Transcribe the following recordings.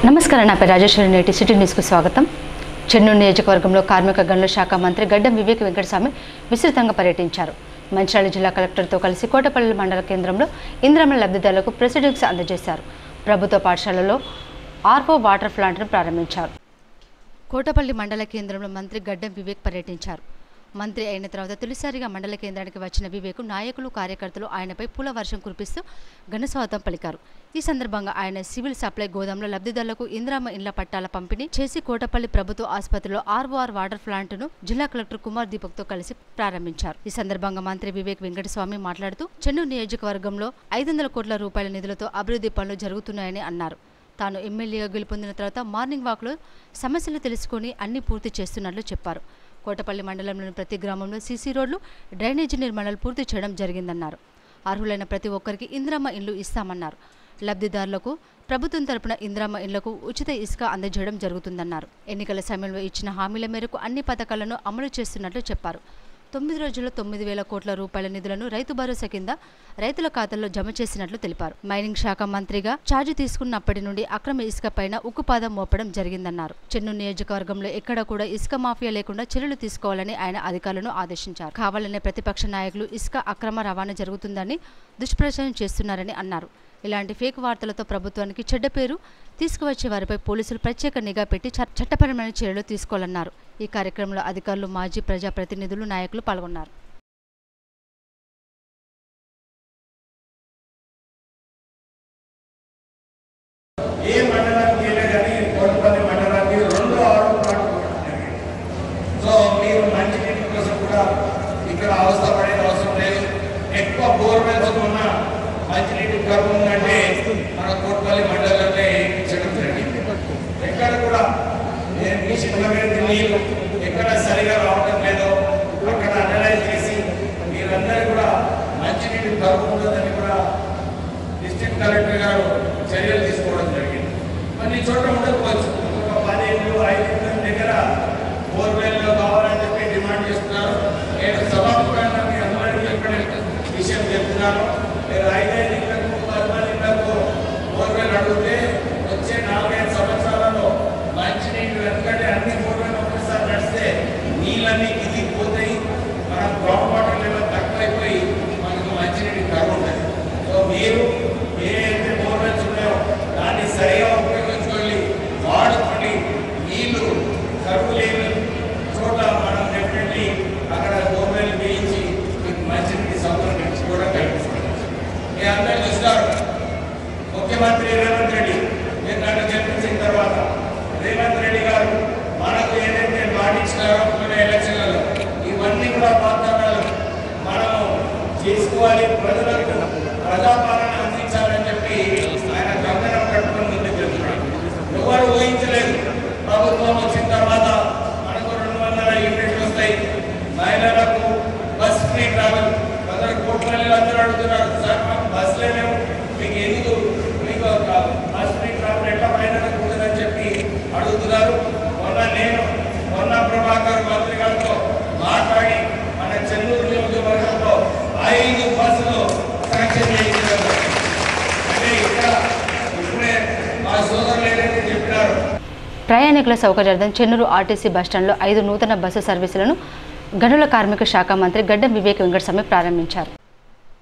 నమస్కారం, నా పేరు రాజేశ్వరి. నేటి సిటీ న్యూస్కు స్వాగతం. చెన్నూరు నియోజకవర్గంలో కార్మిక గనుల శాఖ మంత్రి గడ్డం వివేక్ వెంకటస్వామి విస్తృతంగా పర్యటించారు. మంచిర్యాల జిల్లా కలెక్టర్తో కలిసి కోటపల్లి మండల కేంద్రంలో ఇందిరమ్మ లబ్ధిదారులకు ప్రెసిడెంట్స్ అందజేశారు. ప్రభుత్వ పాఠశాలలో ఆర్ఓ వాటర్ ప్లాంట్ను ప్రారంభించారు. కోటపల్లి మండల కేంద్రంలో మంత్రి గడ్డం వివేక్ పర్యటించారు. మంత్రి అయిన తర్వాత తొలిసారిగా మండల కేంద్రానికి వచ్చిన వివేక్ నాయకులు, కార్యకర్తలు ఆయనపై పూల వర్షం కురిపిస్తూ ఘనస్వాగతం పలికారు. ఈ సందర్భంగా ఆయన సివిల్ సప్లై గోదాంలో లబ్ధిదారులకు ఇందిరమ్మ ఇండ్ల పట్టాల పంపిణీ చేసి కోటపల్లి ప్రభుత్వ ఆసుపత్రిలో ఆర్ఓఆర్ వాటర్ ప్లాంట్ను జిల్లా కలెక్టర్ కుమార్ దీపక్తో కలిసి ప్రారంభించారు. ఈ సందర్భంగా మంత్రి వివేక్ వెంకటస్వామి మాట్లాడుతూ చెన్నూరు నియోజకవర్గంలో 500 కోట్ల రూపాయల నిధులతో అభివృద్ధి పనులు జరుగుతున్నాయని అన్నారు. తాను ఎమ్మెల్యేగా గెలుపొందిన తర్వాత మార్నింగ్ వాక్లో సమస్యలు తెలుసుకుని అన్ని పూర్తి చేస్తున్నట్లు చెప్పారు. కోటపల్లి మండలంలోని ప్రతి గ్రామంలో సీసీ రోడ్లు, డ్రైనేజీ నిర్మాణాలు పూర్తి చేయడం జరిగిందన్నారు. అర్హులైన ప్రతి ఒక్కరికి ఇందిరమ్మ ఇండ్లు ఇస్తామన్నారు. లబ్ధిదారులకు ప్రభుత్వం తరపున ఇందిరమ్మ ఇండ్లకు ఉచిత ఇసుక అందజేయడం జరుగుతుందన్నారు. ఎన్నికల సమయంలో ఇచ్చిన హామీల మేరకు అన్ని పథకాలను అమలు చేస్తున్నట్లు చెప్పారు. 9 రోజుల్లో 9,000 కోట్ల రూపాయల నిధులను రైతు భరోసా కింద రైతుల ఖాతాల్లో జమ చేసినట్లు తెలిపారు. మైనింగ్ శాఖ మంత్రిగా ఛార్జ్ తీసుకున్నప్పటి నుండి అక్రమ ఇసుక పైన ఉక్కుపాదం మోపడం జరిగిందన్నారు. చెన్నూరు నియోజకవర్గంలో ఎక్కడ కూడా ఇసుక మాఫియా లేకుండా చర్యలు తీసుకోవాలని ఆయన అధికారులను ఆదేశించారు. కావాలనే ప్రతిపక్ష నాయకులు ఇసుక అక్రమ రవాణా జరుగుతుందని దుష్ప్రచారం చేస్తున్నారని అన్నారు. ఇలాంటి ఫేక్ వార్తలతో ప్రభుత్వానికి చెడ్డ పేరు తీసుకువచ్చే వారిపై పోలీసులు ప్రత్యేక నిఘా పెట్టి చట్టపరమైన చర్యలు తీసుకోవాలన్నారు. ఈ కార్యక్రమంలో అధికారులు, మాజీ ప్రజాప్రతినిధులు, నాయకులు పాల్గొన్నారు. మంచినీటి గర్భం అంటే మన కోటపల్లి మండలంలో ఇచ్చడం జరిగింది. ఎక్కడ కూడా నీళ్ళు ఎక్కడ సరిగా రావడం లేదో అక్కడ అనలైజ్ చేసి మీరందరూ కూడా మంచినీటి గర్భం ఉంటుందని కూడా డిస్ట్రిక్ట్ కలెక్టర్ గారు చర్యలు తీసుకోవడం జరిగింది. కొన్ని చోట్ల ఉండకపోవచ్చు, ఒక 10 ఏళ్ళు 5 ఏళ్ళ దగ్గర బోర్వెల్లో కావాలని చెప్పి డిమాండ్ చేస్తున్నారు. నేను సభాముఖంగా మీ అందరికీ చెప్పిన విషయం చెప్తున్నాను. మీరు 5 ఇళ్లకు 10 ఇళ్లకు బోర్వెల్ అడిగితే వచ్చే 4-5 సంవత్సరాలలో మంచినీళ్ళు, ఎందుకంటే అన్ని బోర్వెల్ ఒకసారి నడిస్తే నీళ్ళన్నీ కిందిపోతాయి, మనం గ్రౌండ్ వాటర్ లెవెల్ తక్కువైపోయి మనకు మంచినీటి కరువు ఉంటుంది. సో మీరు ఏదైతే బోర్వెల్స్ ఉన్నాయో దాన్ని సరిగా ఉపయోగించుకోండి, వాడుకోండి. నీళ్లు కరువు లేని చోట మనం డెఫినెట్లీ అక్కడ బోర్వెల్ వేయించి మీకు మంచినీటి సౌకర్యం కూడా కల్పిస్తాం. మీ అందరూ చూస్తారు, ముఖ్యమంత్రి రేవంత్ రెడ్డి మీరు నన్ను గెలిపించిన తర్వాత రేవంత్ రెడ్డి గారు మనకు ఏదైతే పాటించినారో మన ఎలక్షన్లలో ఇవన్నీ కూడా వాగ్దానాలు మనము చేసుకోవాలి, ప్రజలకు ప్రజాపాలన అందించాలని చెప్పి ఆయన కంకణం కట్టుకుని ముందుకు వెళ్తున్నాడు. ఎవరు ఊహించలేదు ప్రభుత్వం వచ్చిన తర్వాత మనకు 200 యూనిట్లు వస్తాయి, మహిళలకు బస్ ఫ్రీ ట్రావెల్. అందరూ కోట్లలో అందరూ అడుగుతున్నారు, సార్ మాకు బస్సులే లేవు, మీకు ఎందుకు మీకు బస్ ఫ్రీ ట్రావెల్ ఎట్లా మహిళలకు ఉంటుందని చెప్పి అడుగుతున్నారు. మొన్న ప్రభాకర్ మంత్రి గారితో మాట్లాడి మన చెన్నూరు నియోజకవర్గంలో 5 బస్సులు శాంక్షన్ చేయించారు. అంటే ఇక్కడ ఇప్పుడే మా సోదరులు ఏదైతే చెప్పినారు. ప్రయాణికుల సౌకర్యార్థం చెన్నూరు ఆర్టీసీ బస్టాండ్లో 5 నూతన బస్సు సర్వీసులను గనుల కార్మిక శాఖ మంత్రి గడ్డం వివేక్ వెంకటస్వామి ప్రారంభించారు.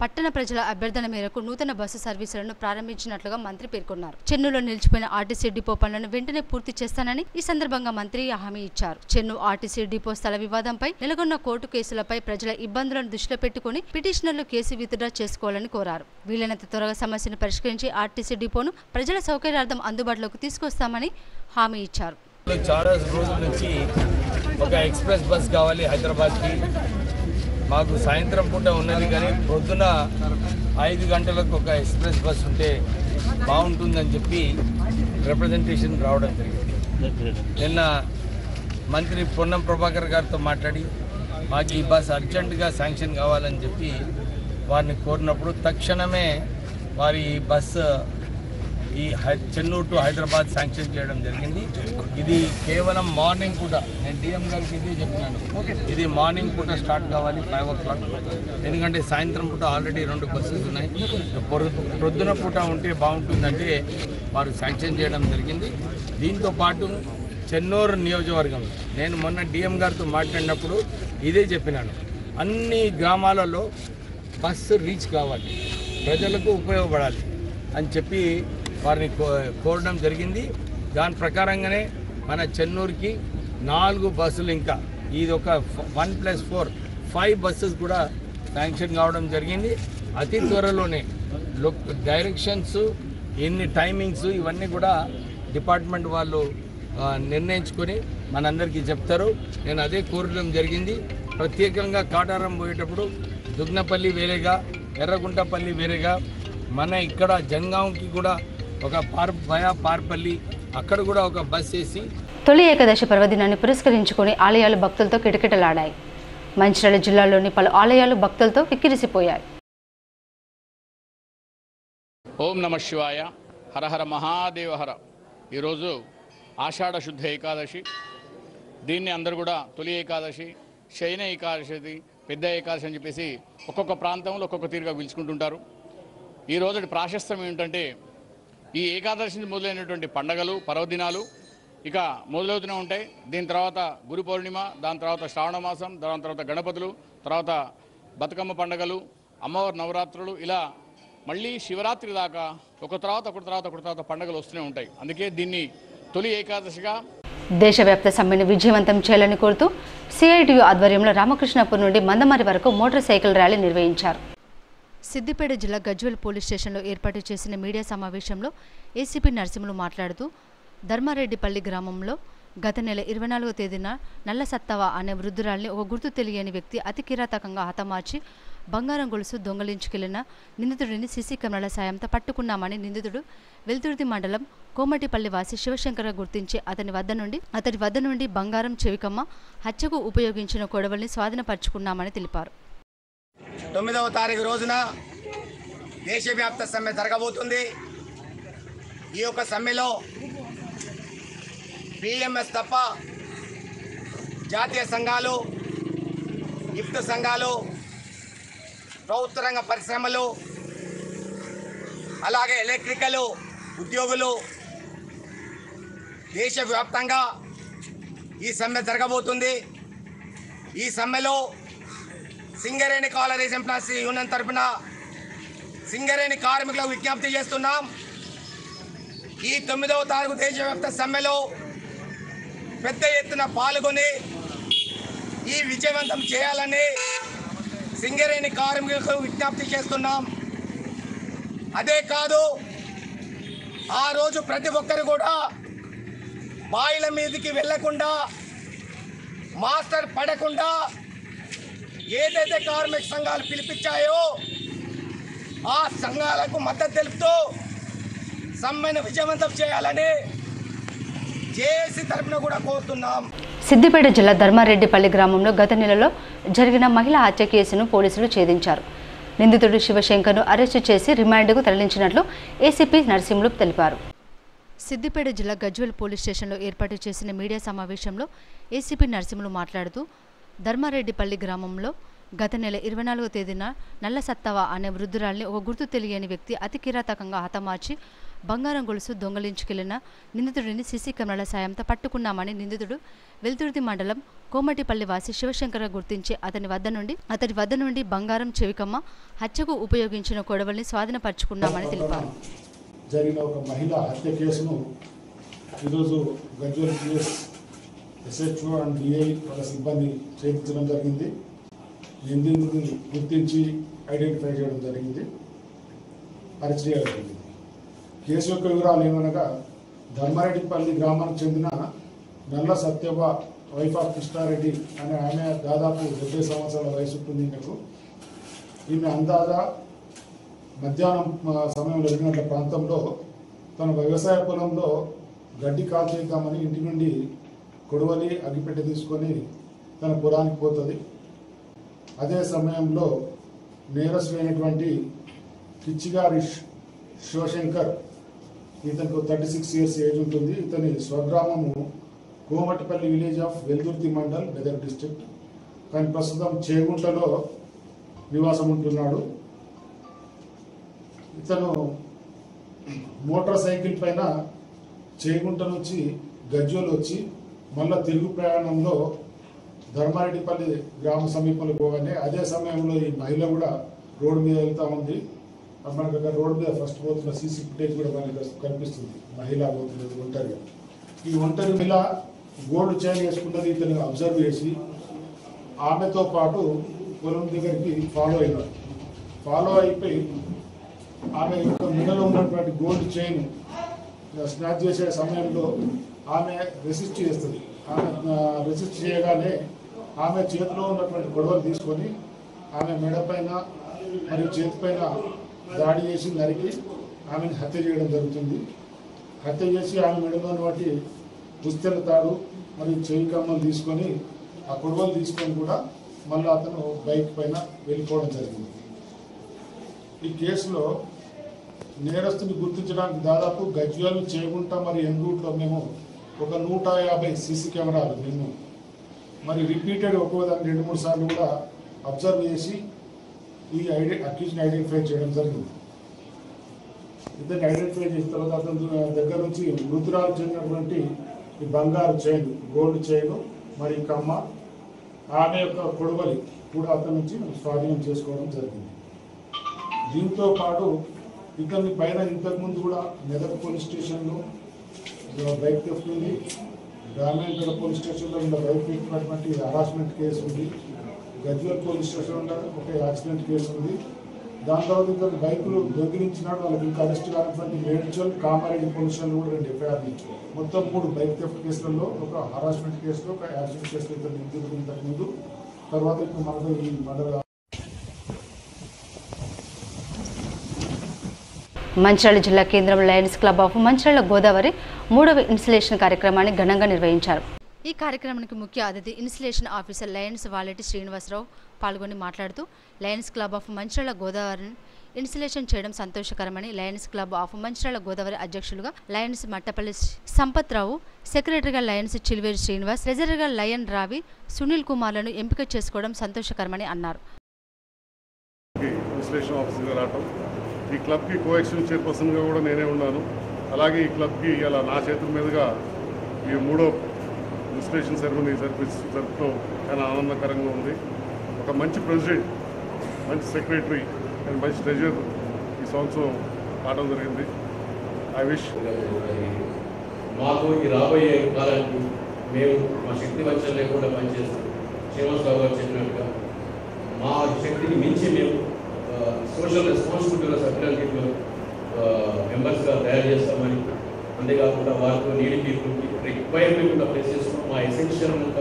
పట్టణ ప్రజల అభ్యర్థన మేరకు నూతన బస్సు సర్వీసులను ప్రారంభించినట్లుగా మంత్రి పేర్కొన్నారు. చెన్నూరులో నిలిచిపోయిన ఆర్టీసీ డిపో పనులను వెంటనే పూర్తి చేస్తానని ఈ సందర్భంగా మంత్రి హామీ ఇచ్చారు. చెన్నూరు ఆర్టీసీ డిపో స్థల వివాదంపై నెలకొన్న కోర్టు కేసులపై ప్రజల ఇబ్బందులను దృష్టిలో పెట్టుకుని పిటిషనర్లు కేసు విత్డ్రా చేసుకోవాలని కోరారు. వీలైనంత త్వరగా సమస్యను పరిష్కరించి ఆర్టీసీ డిపోను ప్రజల సౌకర్యార్థం అందుబాటులోకి తీసుకొస్తామని హామీ ఇచ్చారు. చాలా రోజుల నుంచి ఒక ఎక్స్ప్రెస్ బస్ కావాలి హైదరాబాద్కి. మాకు సాయంత్రం పూట ఉన్నది, కానీ పొద్దున 5 గంటలకు ఒక ఎక్స్ప్రెస్ బస్ ఉంటే బాగుంటుందని చెప్పి రిప్రజెంటేషన్ రావడం జరిగింది. నిన్న మంత్రి పొన్నం ప్రభాకర్ గారితో మాట్లాడి మాకు ఈ బస్ అర్జెంటుగా శాంక్షన్ కావాలని చెప్పి వారిని కోరినప్పుడు తక్షణమే వారి బస్సు ఈ చెన్నూరు టు హైదరాబాద్ శాంక్షన్ చేయడం జరిగింది. ఇది కేవలం మార్నింగ్ పూట, నేను డిఎం గారికి ఇదే చెప్పినాను, ఇది మార్నింగ్ పూట స్టార్ట్ కావాలి 5 o'clock. ఎందుకంటే సాయంత్రం పూట ఆల్రెడీ 2 బస్సెస్ ఉన్నాయి. ప్రొద్దున పూట ఉంటే బాగుంటుందంటే వారు శాంక్షన్ చేయడం జరిగింది. దీంతో పాటు చెన్నూరు నియోజకవర్గంలో నేను మొన్న డిఎం గారితో మాట్లాడినప్పుడు ఇదే చెప్పినాను, అన్ని గ్రామాలలో బస్సు రీచ్ కావాలి, ప్రజలకు ఉపయోగపడాలి అని చెప్పి వారిని కోరడం జరిగింది. దాని ప్రకారంగానే మన చెన్నూరుకి 4 బస్సులు, ఇంకా ఇది ఒక 1+4 5 బస్సెస్ కూడా శాంక్షన్ కావడం జరిగింది. అతి త్వరలోనే డైరెక్షన్స్, ఎన్ని టైమింగ్స్ ఇవన్నీ కూడా డిపార్ట్మెంట్ వాళ్ళు నిర్ణయించుకొని మనందరికీ చెప్తారు. నేను అదే కోరడం జరిగింది. ప్రత్యేకంగా కాటారం పోయేటప్పుడు దుగ్నపల్లి వేరేగా, ఎర్రగుంటపల్లి వేరేగా, మన ఇక్కడ జంగాంకి కూడా ఒక పార్పల్లి అక్కడ కూడా ఒక బస్ వేసి తొలి ఏకాదశి పర్వదినాన్ని పురస్కరించుకొని ఆలయాలు భక్తులతో కిటకిటలాడాయి. మంచిర్యాల జిల్లాలోని పలు ఆలయాలు భక్తులతో కిక్కిరిసిపోయాయి. ఓం నమః శివాయ, హర హర మహాదేవ హర. ఈరోజు ఆషాఢ శుద్ధ ఏకాదశి. దీన్ని అందరూ కూడా తొలి ఏకాదశి, శయన ఏకాదశి, పెద్ద ఏకాదశి అని చెప్పేసి ఒక్కొక్క ప్రాంతంలో ఒక్కొక్క తీరుగా పిలుచుకుంటుంటారు. ఈ రోజు ప్రాశస్త్యం ఏమిటంటే, ఈ ఏకాదశి మొదలైనటువంటి పండగలు, పర్వదినాలు ఇక మొదలవుతూనే ఉంటాయి. దీని తర్వాత గురు పౌర్ణిమ, దాని తర్వాత శ్రావణ మాసం, దాని తర్వాత గణపతులు, తర్వాత బతుకమ్మ పండగలు, అమ్మవారి నవరాత్రులు, ఇలా మళ్ళీ శివరాత్రి దాకా ఒక తర్వాత పండుగలు వస్తూనే ఉంటాయి. అందుకే దీన్ని తొలి ఏకాదశిగా. దేశవ్యాప్త సమ్మెను విజయవంతం చేయాలని కోరుతూ సిఐటియు ఆధ్వర్యంలో రామకృష్ణాపూర్ నుండి మందమరి వరకు మోటార్ సైకిల్ ర్యాలీ నిర్వహించారు. సిద్దిపేట జిల్లా గజ్వేల్ పోలీస్ స్టేషన్లో ఏర్పాటు చేసిన మీడియా సమావేశంలో ఏసీపీ నరసింహులు మాట్లాడుతూ, ధర్మారెడ్డిపల్లి గ్రామంలో గత నెల 24వ తేదీన నల్ల సత్తవ అనే వృద్ధురాల్ని ఒక గుర్తు తెలియని వ్యక్తి అతి కిరాతకంగా హతమార్చి బంగారం గొలుసు దొంగలించుకెళ్లిన నిందితుడిని సీసీ కెమెరాల సాయంతో పట్టుకున్నామని నిందితుడు వెల్తుర్తి మండలం కోమటిపల్లి వాసి శివశంకర గుర్తించి అతని వద్ద నుండి బంగారం, చెవికమ్మ, హత్యకు ఉపయోగించిన కొడవల్ని స్వాధీనపరుచుకున్నామని తెలిపారు. 9వ తారీఖు రోజున దేశవ్యాప్త సమ్మె జరగబోతుంది. ఈ యొక్క సమ్మెలో పిఎంఎస్ తప్ప జాతీయ సంఘాలు, గిఫ్ట్ సంఘాలు, ప్రభుత్వ రంగ పరిశ్రమలు, అలాగే ఎలక్ట్రికల్ ఉద్యోగులు దేశవ్యాప్తంగా ఈ సమ్మె జరగబోతుంది. ఈ సమ్మెలో సింగరేణి కాలరీస్ ఎంప్లాయీస్ యూనియన్ తరఫున సింగరేణి కార్మికులకు విజ్ఞప్తి చేస్తున్నాం. ఈ 9వ తారీఖు దేశవ్యాప్త సమ్మెలో పెద్ద ఎత్తున పాల్గొని ఈ విజయవంతం చేయాలని సింగరేణి కార్మికులకు విజ్ఞప్తి చేస్తున్నాం. అదే కాదు, ఆ రోజు ప్రతి ఒక్కరు కూడా బాయిల మీదకి వెళ్లకుండా, మాస్టర్ పడకుండా ఏదైతే కార్మిక సంఘాలు పిలిపించాయో ఆ సంఘాలకు మద్దతు తెలుపుతూ సమ్మెను విజయవంతం చేయాలని జేఏసీ తరఫున కూడా కోరుతున్నాం. సిద్దిపేట జిల్లా ధర్మారెడ్డిపల్లి గ్రామంలో గత నెలలో జరిగిన మహిళా హత్య కేసును పోలీసులు ఛేదించారు. నిందితుడు శివశంకర్ను అరెస్టు చేసి రిమాండ్కు తరలించినట్లు ఏసీపీ నరసింహులు తెలిపారు. సిద్దిపేట జిల్లా గజ్వేల్ పోలీస్ స్టేషన్లో ఏర్పాటు చేసిన మీడియా సమావేశంలో ఏసీపీ నరసింహులు మాట్లాడుతూ, ధర్మారెడ్డిపల్లి గ్రామంలో గత నెల 24వ తేదీన నల్ల సత్తవ అనే వృద్ధురాల్ని ఒక గుర్తు తెలియని వ్యక్తి అతి కిరాతకంగా హతమార్చి బంగారం గొలుసు దొంగలించుకెళ్లిన నిందితుడిని సీసీ కెమెరాల సాయంతో పట్టుకున్నామని నిందితుడు వెల్తుర్తి మండలం కోమటిపల్లి వాసి శివశంకర గుర్తించి అతని వద్ద నుండి బంగారం, చెవికమ్మ, హత్యకు ఉపయోగించిన కొడవల్ని స్వాధీనపరుచుకున్నామని తెలిపారు. జరిగిన ఒక మహిళా హత్య కేసును ఈరోజు Gajwel PS SHO and DI వాళ్ళ సిబ్బంది చేయించడం జరిగింది. నిందితుడిని గుర్తించి ఐడెంటిఫై చేయడం జరిగింది, అరెస్ట్ చేయడం జరిగింది. కేసు యొక్క వివరాలు ఏమనగా, ధర్మారెడ్డిపల్లి గ్రామానికి చెందిన నల్ల సత్యవ వైఫ్ ఆఫ్ కృష్ణారెడ్డి అనే ఆమె దాదాపు 70 సంవత్సరాల వయసు ఉంటుంది. ఈమె అందాజా మధ్యాహ్నం సమయంలో 2 గంటల ప్రాంతంలో తన వ్యవసాయ పొలంలో గడ్డి కాల్చేద్దామని ఇంటి నుండి కొడవలి, అగ్గిపెట్టె తీసుకొని తన పొలానికి పోతుంది. అదే సమయంలో నేరస్తుడైనటువంటి పిచ్చిగారి శివశంకర్ ఇతనికి 36 ఇయర్స్ ఏజ్ ఉంటుంది. ఇతని స్వగ్రామము Komatipalli village of Veldurthi mandal, Medak district. కానీ ప్రస్తుతం చేగుంటలో నివాసం ఉంటున్నాడు. ఇతను మోటార్ సైకిల్ పైన చేగుంట నుంచి గజ్వేల్ వచ్చి మళ్ళా తిరుగు ప్రయాణంలో ధర్మారెడ్డిపల్లి గ్రామ సమీపంలో పోగానే అదే సమయంలో ఈ మహిళ కూడా రోడ్డు మీద వెళ్తూ ఉంది. మనకు అక్కడ రోడ్డు మీద ఫస్ట్ పోతున్న సీసీ ఫుటేజ్ కూడా మనకి కనిపిస్తుంది. మహిళ పోతున్నది ఒంటరిగా. ఈ ఒంటరి మహిళ గోల్డ్ చైన్ వేసుకున్నది ఇతను అబ్జర్వ్ చేసి ఆమెతో పాటు పొలం దగ్గరికి ఫాలో అయిపోయి ఆమె యొక్క మెడలో ఉన్నటువంటి గోల్డ్ చైన్ స్నాచ్ చేసే సమయంలో ఆమె రెసిస్ట్ చేస్తుంది. ఆమె రెసిస్ట్ చేయగానే ఆమె చేతిలో ఉన్నటువంటి గొడవలు తీసుకొని ఆమె మెడ పైన మరియు చేతి పైన దాడి చేసి నరికి ఆమెను హత్య చేయడం జరుగుతుంది. హత్య చేసి ఆమె మెడలోని వాటి పుస్తెల తాడు మరియు చెవి కమ్మలు తీసుకొని ఆ గొడవలు తీసుకొని కూడా మళ్ళీ అతను బైక్ పైన వెళ్ళిపోవడం జరిగింది. ఈ కేసులో నేరస్తుని గుర్తించడానికి దాదాపు గజ్వేల్, చేగుంట మరియు ఎంగూట్లో మేము ఒక 150 సీసీ కెమెరాలు మేము మరి రిపీటెడ్ ఒక్కోదాన్ని 2-3 సార్లు కూడా అబ్జర్వ్ చేసి ఈ అక్యూజ్ని ఐడెంటిఫై చేయడం జరిగింది. ఇద్దరిని ఐడెంటిఫై చేసిన తర్వాత అతని దగ్గర నుంచి మృతురాలు చెందినటువంటి ఈ బంగారు చైన్, గోల్డ్ చైన్ మరియు కమ్మ, ఆమె యొక్క కొడవలి కూడా అతని నుంచి స్వాధీనం చేసుకోవడం జరిగింది. దీంతో పాటు ఇతని పైన ఇంతకుముందు కూడా మెదక్ పోలీస్ స్టేషన్లో బైక్ థెఫ్ట్ ఉంది, రామేంద్ర పోలీస్ స్టేషన్లో ఉన్న బైక్ పెట్టినటువంటి హరాస్మెంట్ కేసు ఉంది, గజ్వేల్ పోలీస్ స్టేషన్లో ఒక యాక్సిడెంట్ కేసు ఉంది. దాని తర్వాత ఇంకా బైకులు దొంగిలించినాడు. వాళ్ళకి ఇంకా అరెస్ట్ కానటువంటి మేడ్చల్, కామారెడ్డి పోలీస్ స్టేషన్లో కూడా 2 ఎఫ్ఐఆర్ ఇచ్చారు. మొత్తం 3 బైక్ థెఫ్ట్ కేసులలో, ఒక హరాస్మెంట్ కేసులో, ఒక యాక్సిడెంట్ కేసులో ఇతను ఇంతకు ముందు. తర్వాత ఇప్పుడు మనకు ఈ మండల మంచిర్యాల జిల్లా కేంద్రం lions club of Mancherial Godavari 3వ ఇన్స్టలేషన్ కార్యక్రమాన్ని ఘనంగా నిర్వహించారు. ఈ కార్యక్రమానికి ముఖ్య అతిథి installation officer lions Valeti Srinivasarao పాల్గొని మాట్లాడుతూ లయన్స్ క్లబ్ ఆఫ్ మంచిర్యాల గోదావరిని ఇన్స్టలేషన్ చేయడం సంతోషకరమని, lions club of Mancherial Godavari అధ్యక్షులుగా లయన్స్ మట్టపల్లి సంపత్రావు, సెక్రటరీగా లయన్స్ చిల్వేరి శ్రీనివాస్, ట్రెజరర్గా లయన్ రావి, సునీల్ కుమార్లను ఎంపిక చేసుకోవడం సంతోషకరమని అన్నారు. ఈ క్లబ్కి కోఎక్షన్ చైర్పర్సన్గా కూడా నేనే ఉన్నాను. అలాగే ఈ క్లబ్కి ఇలా నా చేతుల మీదుగా ఈ 3వ ఇన్స్పిరేషన్ సెరమనీ జరుపుతూ చాలా ఆనందకరంగా ఉంది. ఒక మంచి ప్రెసిడెంట్, మంచి సెక్రటరీ అండ్ మంచి ట్రెజరర్ ఈ సంవత్సరం కావడం జరిగింది. ఐ విష్ మాకు ఈ రాబోయే కాలానికి మేము మా శక్తి వంచన లేకుండా పనిచేస్తాం. శ్రీనివాసరావు గారు చెప్పినట్టుగా మా శక్తిని మించి మేము సోషల్ రెస్పాన్సిబిలిటీలో సభ్యులకి మెంబర్స్గా తయారు చేస్తామని, అంతేకాకుండా వారితో నీడి పీపుల్కి రిక్వైర్మెంట్ ఉన్న ప్లేసెస్లో మా ఎసెన్షియల్ కనుక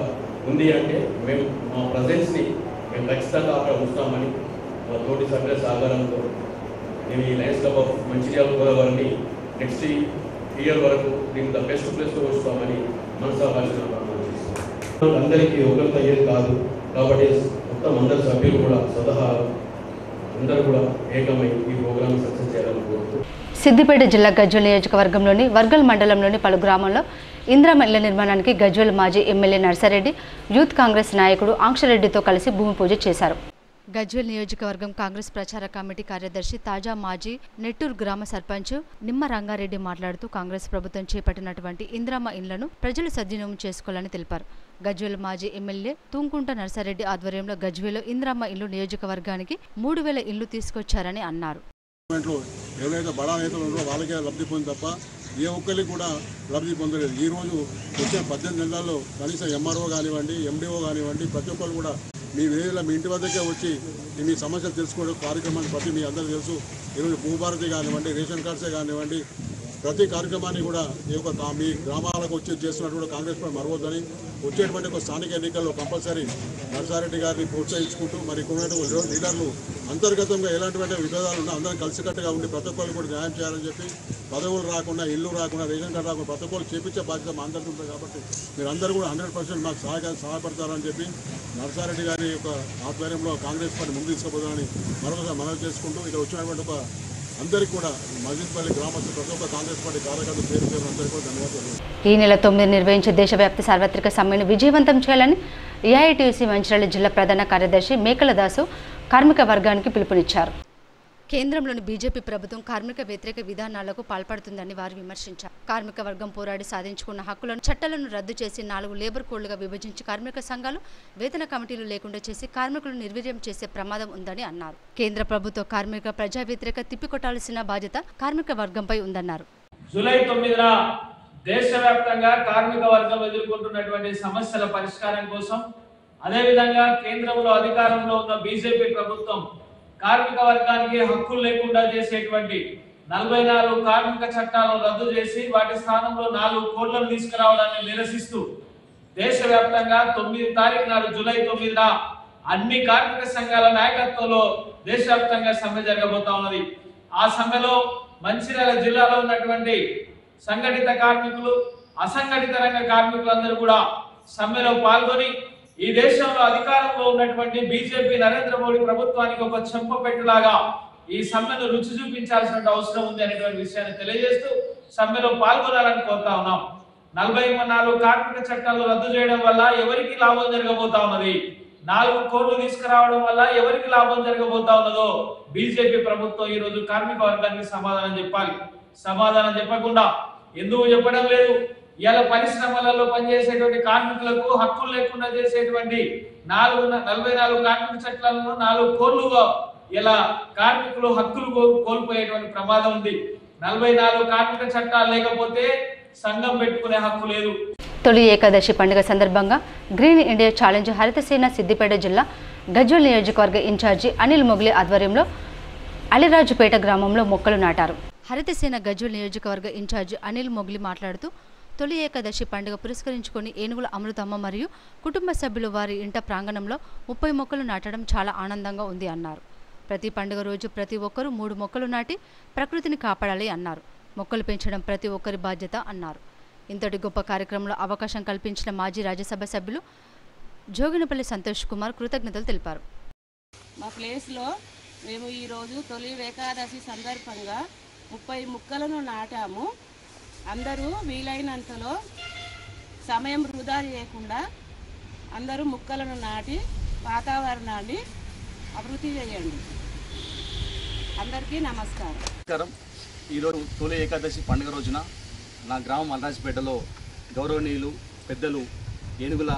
ఉంది అంటే మేము మా ప్రజెన్స్ని మేము ఖచ్చితంగా అక్కడ ఉంచుతామని మా తోటి సభ్యుల సహకారంతో నేను ఈ లయన్స్ క్లబ్ ఆఫ్ మంచిర్యాల గోదావరిని నెక్స్ట్ ఇయర్ వరకు దీనికి ద బెస్ట్ ప్లేస్లో ఉంచుతామని మనసాభాషణ చేస్తాం. అందరికీ ఒకరితో అయ్యేది కాదు కాబట్టి మొత్తం అందరి సభ్యులు కూడా స్వతహా అందరూ కూడా ఏకమై ఈ ప్రోగ్రామ్ సక్సెస్ చేయాలని కోరుతూ సిద్దిపేట జిల్లా గజ్వేల్ నియోజకవర్గంలోని వర్గల్ మండలంలోని పలు గ్రామాల్లో ఇందిరమ్మ ఇళ్ల నిర్మాణానికి గజ్వేల్ మాజీ ఎమ్మెల్యే నర్సారెడ్డి యూత్ కాంగ్రెస్ నాయకుడు ఆంక్షరెడ్డితో కలిసి భూమి పూజ చేశారు. గజ్వేల్ నియోజకవర్గం కాంగ్రెస్ ప్రచార కమిటీ కార్యదర్శి తాజా మాజీ నెట్టూరు గ్రామ సర్పంచ్ నిమ్మ రంగారెడ్డి మాట్లాడుతూ కాంగ్రెస్ ప్రభుత్వం చేపట్టినటువంటి ఇందిరమ్మ ఇళ్లను ప్రజలు సద్వినియోగం చేసుకోవాలని తెలిపారు. గజ్వేల్ మాజీ ఎమ్మెల్యే తుంకుంట నర్సారెడ్డి ఆధ్వర్యంలో గజ్వేల్లో ఇందిరమ్మ ఇల్లు నియోజకవర్గానికి 3000 ఇళ్లు తీసుకొచ్చారని అన్నారు. ఎవరైతే బడా నేతలు ఉన్నారో వాళ్ళకే లబ్ధి పొంది తప్ప ఏ ఒక్కరికి కూడా లబ్ధి పొందలేదు. ఈరోజు వచ్చే 18 నెలల్లో కనీసం ఎంఆర్ఓ కానివ్వండి, ఎండిఓ కానివ్వండి, ప్రతి ఒక్కరు కూడా మీ విలేజ్లో మీ ఇంటి వద్దకే వచ్చి మీ సమస్యలు తెలుసుకోవడం కార్యక్రమాన్ని ప్రతి మీ అందరూ తెలుసు. ఈరోజు భూభారతి కానివ్వండి, రేషన్ కార్డ్సే కానివ్వండి, ప్రతి కార్యక్రమాన్ని కూడా ఈ యొక్క మీ గ్రామాలకు వచ్చి చేస్తున్నటువంటి కాంగ్రెస్ పార్టీ మరవద్దని, వచ్చేటువంటి ఒక స్థానిక ఎన్నికల్లో కంపల్సరీ నర్సారెడ్డి గారిని ప్రోత్సహించుకుంటూ మరి ఇక్కడ లీడర్లు అంతర్గతంగా ఎలాంటి విభేదాలు ఉన్నా అందరం కలిసికట్టుగా ఉండి ప్రతి ఒక్కరు కూడా న్యాయం చేయాలని చెప్పి, పదవులు రాకుండా, ఇల్లు రాకుండా, రేషన్ కార్డు రాకుండా ప్రతి ఒక్కరు చేపించే బాధ్యత మా అందరికీ ఉంటుంది. కాబట్టి మీరందరూ కూడా 100% మాకు సహాయపడతారని చెప్పి నర్సారెడ్డి గారి యొక్క ఆధ్వర్యంలో కాంగ్రెస్ పార్టీ ముందు తీసుకుపోతారని మరొకసారి మనవి చేసుకుంటూ ఇక్కడ వచ్చినటువంటి ఒక అందరికీ కూడా మజిద్పల్లి గ్రామస్తులు ప్రతి ఒక్క కాంగ్రెస్ పార్టీ కార్యకర్తలు పేరు పేరు అందరికీ కూడా ధన్యవాదాలు. ఈ నెల 9 నిర్వహించే దేశవ్యాప్త సార్వత్రిక సమ్మెను విజయవంతం చేయాలని ఏఐటీయూసీ మంచిర్యాల జిల్లా ప్రధాన కార్యదర్శి మేకల దాసు కార్మిక వర్గానికి పిలుపునిచ్చారు. కేంద్రంలోని బీజేపీ ప్రభుత్వం కార్మిక వ్యతిరేక విధానాలకు పాల్పడుతుందని వారు విమర్శించారు. కార్మిక వర్గం పోరాడి సాధించుకున్న హక్కులను చట్టాలను రద్దు చేసి 4 లేబర్ కోడ్లుగా విభజించి కార్మిక సంఘాలు వేతన కమిటీలు లేకుండా చేసి కార్మికులను నిర్వీర్యం చేసే ప్రమాదం ఉందని అన్నారు. కేంద్ర ప్రభుత్వ కార్మిక ప్రజా వ్యతిరేక తిప్పికొట్టాల్సిన బాధ్యత కార్మిక వర్గంపై ఉందన్నారు. జూలై 9న దేశవ్యాప్తంగా కార్మిక వర్గం ఎదుర్కొంటున్నటువంటి సమస్యల పరిష్కారం కోసం, అదేవిధంగా కేంద్రంలో అధికారంలో ఉన్న బీజేపీ ప్రభుత్వం కార్మిక వర్గానికి హక్కులు లేకుండా చేసేటువంటి 44 కార్మిక చట్టాలను రద్దు చేసి వాటి స్థానంలో 4 కోడ్లను తీసుకురావడాన్ని నిరసిస్తూ దేశవ్యాప్తంగా 9 తారీఖు నాడు జూలై 9న అన్ని కార్మిక సంఘాల నాయకత్వంలో దేశవ్యాప్తంగా సమ్మె జరగబోతా ఉన్నది. ఆ సమ్మెలో మంచిర్యాల జిల్లాలో ఉన్నటువంటి సంఘటిత కార్మికులు, అసంఘటిత రంగ కార్మికులందరూ కూడా సమ్మెలో పాల్గొని ఈ దేశంలో అధికారంలో ఉన్నటువంటి బీజేపీ నరేంద్ర మోడీ ప్రభుత్వానికి ఒక చెంపపెట్టులాగా ఈ సమ్మెను రుచి చూపించాల్సిన అవసరం ఉంది అనేటువంటి విషయాన్ని తెలియజేస్తూ సమ్మెలో పాల్గొనాలని కోరుతా ఉన్నాం. 44 కార్మిక చట్టాలు రద్దు చేయడం వల్ల ఎవరికి లాభం జరగబోతా ఉన్నది, 4 కోడ్లు తీసుకురావడం వల్ల ఎవరికి లాభం జరగబోతా ఉన్నదో బీజేపీ ప్రభుత్వం ఈ రోజు కార్మిక వర్గానికి సమాధానం చెప్పాలి. సమాధానం చెప్పకుండా ఎందుకు చెప్పడం లేదు? ఇలా పరిశ్రమలలో పనిచేసేటువంటి కార్మికులకు హక్కులు లేకుండా చేసేటువంటి 44 కార్మిక చట్టాలను 4 కోడ్లుగా ఇలా కార్మికులు హక్కులు కోల్పోయేటువంటి ప్రమాదం ఉంది. 44 కార్మిక చట్టాలు లేకపోతే సంఘం పెట్టుకునే హక్కు లేదు. తొలి ఏకాదశి పండుగ సందర్భంగా గ్రీన్ ఇండియా ఛాలెంజ్ హరితసేన సిద్దిపేట జిల్లా గజ్వేల్ నియోజకవర్గ ఇన్ఛార్జి అనిల్ మొగ్లీ ఆధ్వర్యంలో అలిరాజుపేట గ్రామంలో మొక్కలు నాటారు. హరితసేన గజ్వేల్ నియోజకవర్గ ఇన్ఛార్జి అనిల్ మొగ్లీ మాట్లాడుతూ తొలి ఏకాదశి పండుగ పురస్కరించుకొని ఏనుగుల అమృతమ్మ మరియు కుటుంబ సభ్యులు వారి ఇంట ప్రాంగణంలో 30 మొక్కలు నాటడం చాలా ఆనందంగా ఉంది అన్నారు. ప్రతి పండుగ రోజు ప్రతి ఒక్కరూ 3 మొక్కలు నాటి ప్రకృతిని కాపాడాలి అన్నారు. మొక్కలు పెంచడం ప్రతి ఒక్కరి బాధ్యత అన్నారు. ఇంతటి గొప్ప కార్యక్రమంలో అవకాశం కల్పించిన మాజీ రాజ్యసభ సభ్యులు జోగినపల్లి సంతోష్ కుమార్ కృతజ్ఞతలు తెలిపారు. మా ప్లేస్లో మేము ఈరోజు తొలి ఏకాదశి సందర్భంగా 30 మొక్కలను నాటాము. అందరూ వీలైనంతలో సమయం వృధా చేయకుండా అందరూ మొక్కలను నాటి వాతావరణాన్ని అభివృద్ధి చేయండి. అందరికీ నమస్కారం. ఈరోజు తొలి ఏకాదశి పండుగ రోజున నా గ్రామం అల్రాజ్పేటలో గౌరవనీయులు పెద్దలు ఏనుగుల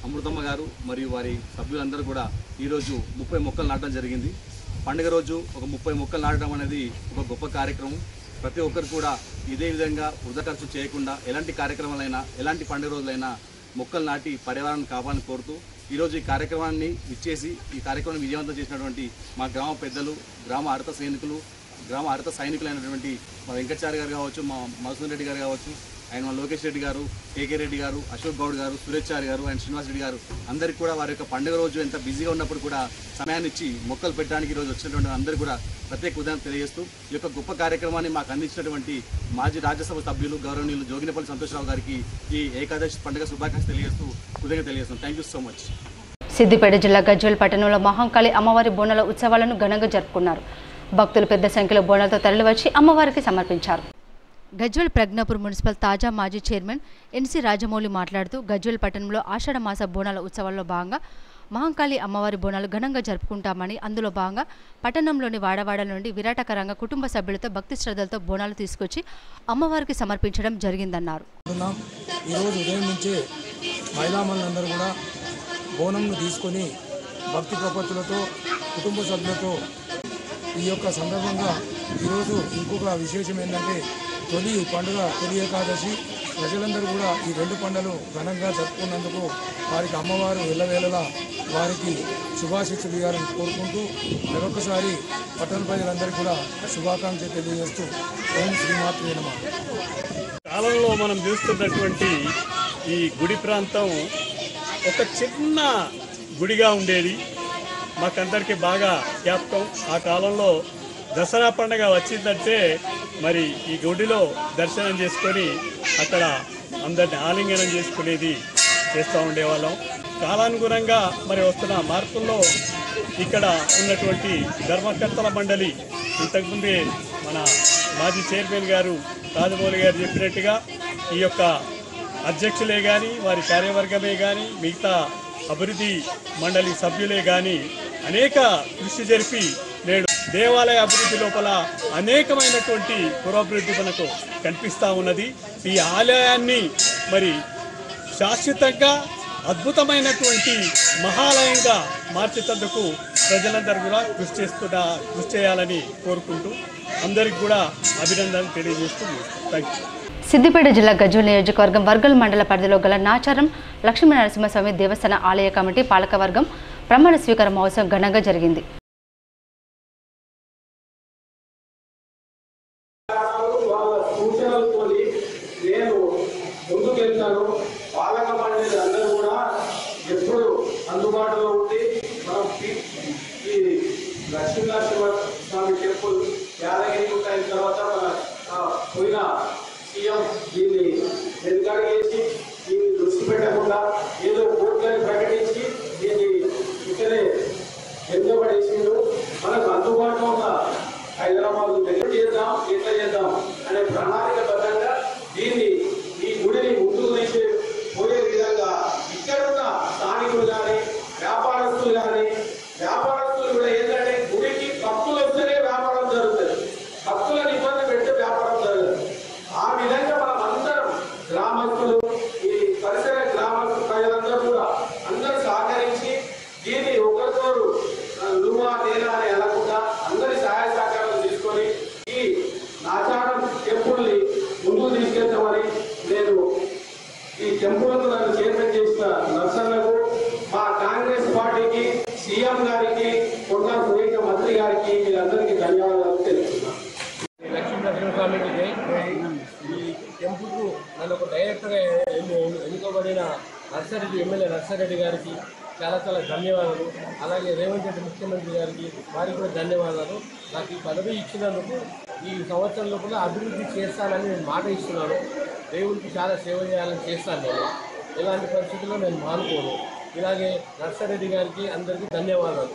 అమృతమ్మ గారు మరియు వారి సభ్యులందరూ కూడా ఈరోజు 30 మొక్కలు నాటడం జరిగింది. పండుగ రోజు ఒక 30 మొక్కలు నాటడం అనేది ఒక గొప్ప కార్యక్రమం. ప్రతి ఒక్కరు కూడా ఇదే విధంగా వృధా ఖర్చు చేయకుండా ఎలాంటి కార్యక్రమాలైనా ఎలాంటి పండుగ రోజులైనా మొక్కలు నాటి పర్యావరణాన్ని కాపాడాలని కోరుతూ ఈరోజు ఈ కార్యక్రమాన్ని ఇచ్చేసి ఈ కార్యక్రమాన్ని విజయవంతం చేసినటువంటి మా గ్రామ పెద్దలు, గ్రామ హరిత సైనికులైనటువంటి మా వెంకటాచారి గారు కావచ్చు, మా మధుసూదన్ రెడ్డి గారు కావచ్చు, అండ్ మా లోకేష్ రెడ్డి గారు, కేకే రెడ్డి గారు, అశోక్ గౌడ్ గారు, సురేష్ చారి గారు అండ్ శ్రీనివాస్ రెడ్డి గారు అందరికీ కూడా వారి యొక్క పండుగ రోజు ఎంత బిజీగా ఉన్నప్పుడు కూడా సమయాన్ని ఇచ్చి మొక్కలు పెట్టడానికి ఈరోజు వచ్చినటువంటి అందరూ కూడా ప్రత్యేక ఉదాహరణ తెలియజేస్తూ ఈ యొక్క గొప్ప కార్యక్రమాన్ని మాకు అందించినటువంటి మాజీ రాజ్యసభ సభ్యులు గౌరవనీయులు జోగినపల్లి సంతోషరావు గారికి ఈ ఏకాదశి పండుగ శుభాకాంక్షలు తెలియజేస్తూ కృతజ్ఞత తెలియజేస్తాం. Thank you so much. Siddipet జిల్లా గజ్వేల్ పట్టణంలో మహంకాళి అమ్మవారి బోనాల ఉత్సవాలను ఘనంగా జరుపుకున్నారు. భక్తులు పెద్ద సంఖ్యలో బోనాలతో తరలివచ్చి అమ్మవారికి సమర్పించారు. గజ్వేల్ ప్రజ్ఞాపూర్ మున్సిపల్ తాజా మాజీ చైర్మన్ ఎన్సి రాజమౌళి మాట్లాడుతూ గజ్వేల్ పట్టణంలో ఆషాఢ మాస బోనాల ఉత్సవాల్లో భాగంగా మహంకాళి అమ్మవారి బోనాలు ఘనంగా జరుపుకుంటామని, అందులో భాగంగా పట్టణంలోని వాడవాడల నుండి విరాటకరంగా కుటుంబ సభ్యులతో భక్తి శ్రద్ధలతో బోనాలు తీసుకొచ్చి అమ్మవారికి సమర్పించడం జరిగిందన్నారు. ఈరోజు ఉదయం నుంచే మహిళామణులందరూ కూడా బోనంను తీసుకొని భక్తి ప్రపత్తులతో కుటుంబ సభ్యులతో ఈ యొక్క సందర్భంగా ఈరోజు ఇంకొక విశేషం ఏంటంటే తొలి పండుగ తొలి ఏకాదశి ప్రజలందరూ కూడా ఈ 2 పండుగలు ఘనంగా జరుపుకున్నందుకు వారికి అమ్మవారు ఎల్లవేళలా వారికి శుభాశీస్సులు ఇవ్వాలని కోరుకుంటూ మరొకసారి పట్టణ ప్రజలందరికీ కూడా శుభాకాంక్షలు తెలియజేస్తూ ఓం శ్రీమాత్రే నమః. కాలంలో మనం చూస్తున్నటువంటి ఈ గుడి ప్రాంతం ఒక చిన్న గుడిగా ఉండేది. మాకందరికీ బాగా జ్ఞాపకం. ఆ కాలంలో దసరా పండుగ వచ్చిందంటే మరి ఈ గుడిలో దర్శనం చేసుకొని అక్కడ అందరిని ఆలింగనం చేసుకునేది చేస్తూ ఉండేవాళ్ళం. కాలానుగుణంగా మరి వస్తున్న మార్పుల్లో ఇక్కడ ఉన్నటువంటి ధర్మకర్తల మండలి ఇంతకుముందే మన మాజీ చైర్మన్ గారు రాజమౌళి గారు చెప్పినట్టుగా ఈ యొక్క అధ్యక్షులే కానీ వారి కార్యవర్గమే కానీ మిగతా అభివృద్ధి మండలి సభ్యులే కానీ అనేక కృషి జరిపి నేడు దేవాలయ అభివృద్ధి లోపల అనేకమైనటువంటి పురోభివృద్ధి మనకు కనిపిస్తూ ఉన్నది. ఈ ఆలయాన్ని మరి శాశ్వతంగా అద్భుతమైనటువంటి మహాలయంగా మార్చేందుకు ప్రజలందరూ కూడా కృషి చేయాలని కోరుకుంటూ అందరికి కూడా అభినందనలు తెలియజేస్తుంది. Thank you. సిద్దిపేట జిల్లా గజ్వేల్ నియోజకవర్గం వర్గల్ మండల పరిధిలో గల నాచారం లక్ష్మీ నరసింహస్వామి దేవస్థాన ఆలయ కమిటీ పాలకవర్గం ప్రమాణ స్వీకార మహోత్సవం ఘనంగా జరిగింది. అందుబాటులో ఉండి మనం ఈ లక్ష్మీనరసింహస్వామి టెంపుల్ యాదగిరి అయిన తర్వాత మన పోయిన సీఎం దీన్ని వెనుకడిగేసి దీన్ని దృష్టి పెట్టకుండా ఏదో కోర్టులను ప్రకటించి దీన్ని ఇక్కడే వెనుకబడేసిండు. మనకు అందుబాటులో ఉన్న హైదరాబాద్ దగ్గర చేద్దాం ఎట్లా చేద్దాం అనే ప్రణాళికబద్ధంగా దీన్ని ఈ గుడిని ముందుకు తీసి పోయే విధంగా ఇక్కడున్న స్థానికులు కానీ వ్యాపారస్తులు కూడా ఏంటంటే గుడికి భక్తులు వస్తేనే వ్యాపారం జరుగుతుంది, భక్తులను ఇబ్బంది పెడితే వ్యాపారం జరగదు. ఆ విధంగా మనం అందరం గ్రామస్తులు ఈ పరిసర గ్రామస్తులు ప్రజలందరూ కూడా అందరూ సహకరించి దీన్ని ఒకరికొకరు నువ్వా నేనా అని అనకుండా అందరి సహాయ సహకారాలు తీసుకొని ఈ నాచారం టెంపుల్ని ముందుకు తీసుకెళ్తామని నేను ఈ టెంపుల్కు నన్ను చైర్మన్ చేసిన నర్సన్నకు, మా కాంగ్రెస్ పార్టీకి, సీఎం గారికి, కొండా సురేఖ మంత్రి గారికి మీరందరికీ ధన్యవాదాలు తెలుపుతున్నాను. లక్ష్మీనరసింహస్వామికి ఈ టెంపుల్కు నన్ను ఒక డైరెక్టర్గా ఎన్నుకోబడిన ఎమ్మెల్యే నర్సారెడ్డి గారికి చాలా చాలా ధన్యవాదాలు. అలాగే రేవంత్ రెడ్డి ముఖ్యమంత్రి గారికి వారికి కూడా ధన్యవాదాలు. నాకు ఈ పదవి ఇచ్చినందుకు ఈ సంవత్సరం లోపల అభివృద్ధి చేస్తానని నేను మాట ఇస్తున్నాను. దేవుడికి చాలా సేవ చేయాలని చేస్తాను. నేను ఎలాంటి పరిస్థితుల్లో నేను మానుకోను. ఇలాగే నర్సారెడ్డి గారికి అందరికీ ధన్యవాదాలు.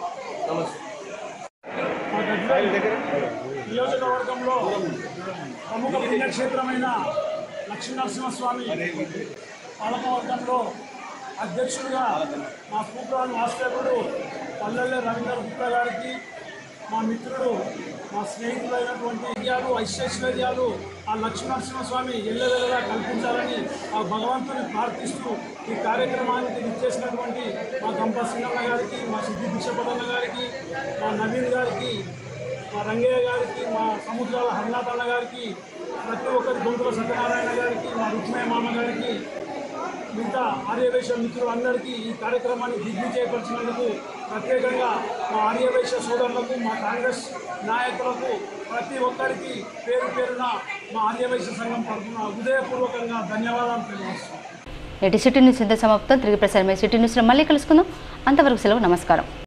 నమస్తే. నియోజకవర్గంలో ప్రముఖ పుణ్యక్షేత్రమైన లక్ష్మీనరసింహస్వామి పాలకవర్గంలో అధ్యక్షుడిగా మా సూప్రాన్ మాస్టరుడు పల్లెల్లో రవీంద్ర గుప్తా గారికి, మా మిత్రుడు మా స్నేహితులైనటువంటి విజయాలు ఐశ్వర్యాలు ఆ లక్ష్మీనరసింహస్వామి ఎల్లవెల్లగా కల్పించాలని ఆ భగవంతుని ప్రార్థిస్తూ ఈ కార్యక్రమానికి ఇచ్చేసినటువంటి మా గంప సింగన్న గారికి, మా సిద్ధి భిక్షపదన్న గారికి, మా నవీన్ గారికి, మా రంగయ్య గారికి, మా సముద్రాల హరినాథ్ అన్న గారికి, ప్రతి ఒక్కరి గొంతుల సత్యనారాయణ గారికి, మా రుక్మయ్య మామ గారికి, మిగతా ఆర్యవైశ్య మిత్రులందరికీ ఈ కార్యక్రమాన్ని దిగ్విజయపరిచినందుకు ప్రత్యేకంగా మా ఆర్యవైశ్య సోదరులకు, మా కాంగ్రెస్ నాయకులకు ప్రతి ఒక్కరికి పేరు పేరున మా ఆర్యవైశ్య సంఘం తరఫున హృదయపూర్వకంగా ధన్యవాదాలు తెలియజేస్తున్నాం. నేటి సిటీ న్యూస్ ఇంత సమాప్తం. తిరిగి ప్రసారమై సిటీ న్యూస్లో మళ్ళీ కలుసుకుందాం. అంతవరకు సెలవు. నమస్కారం.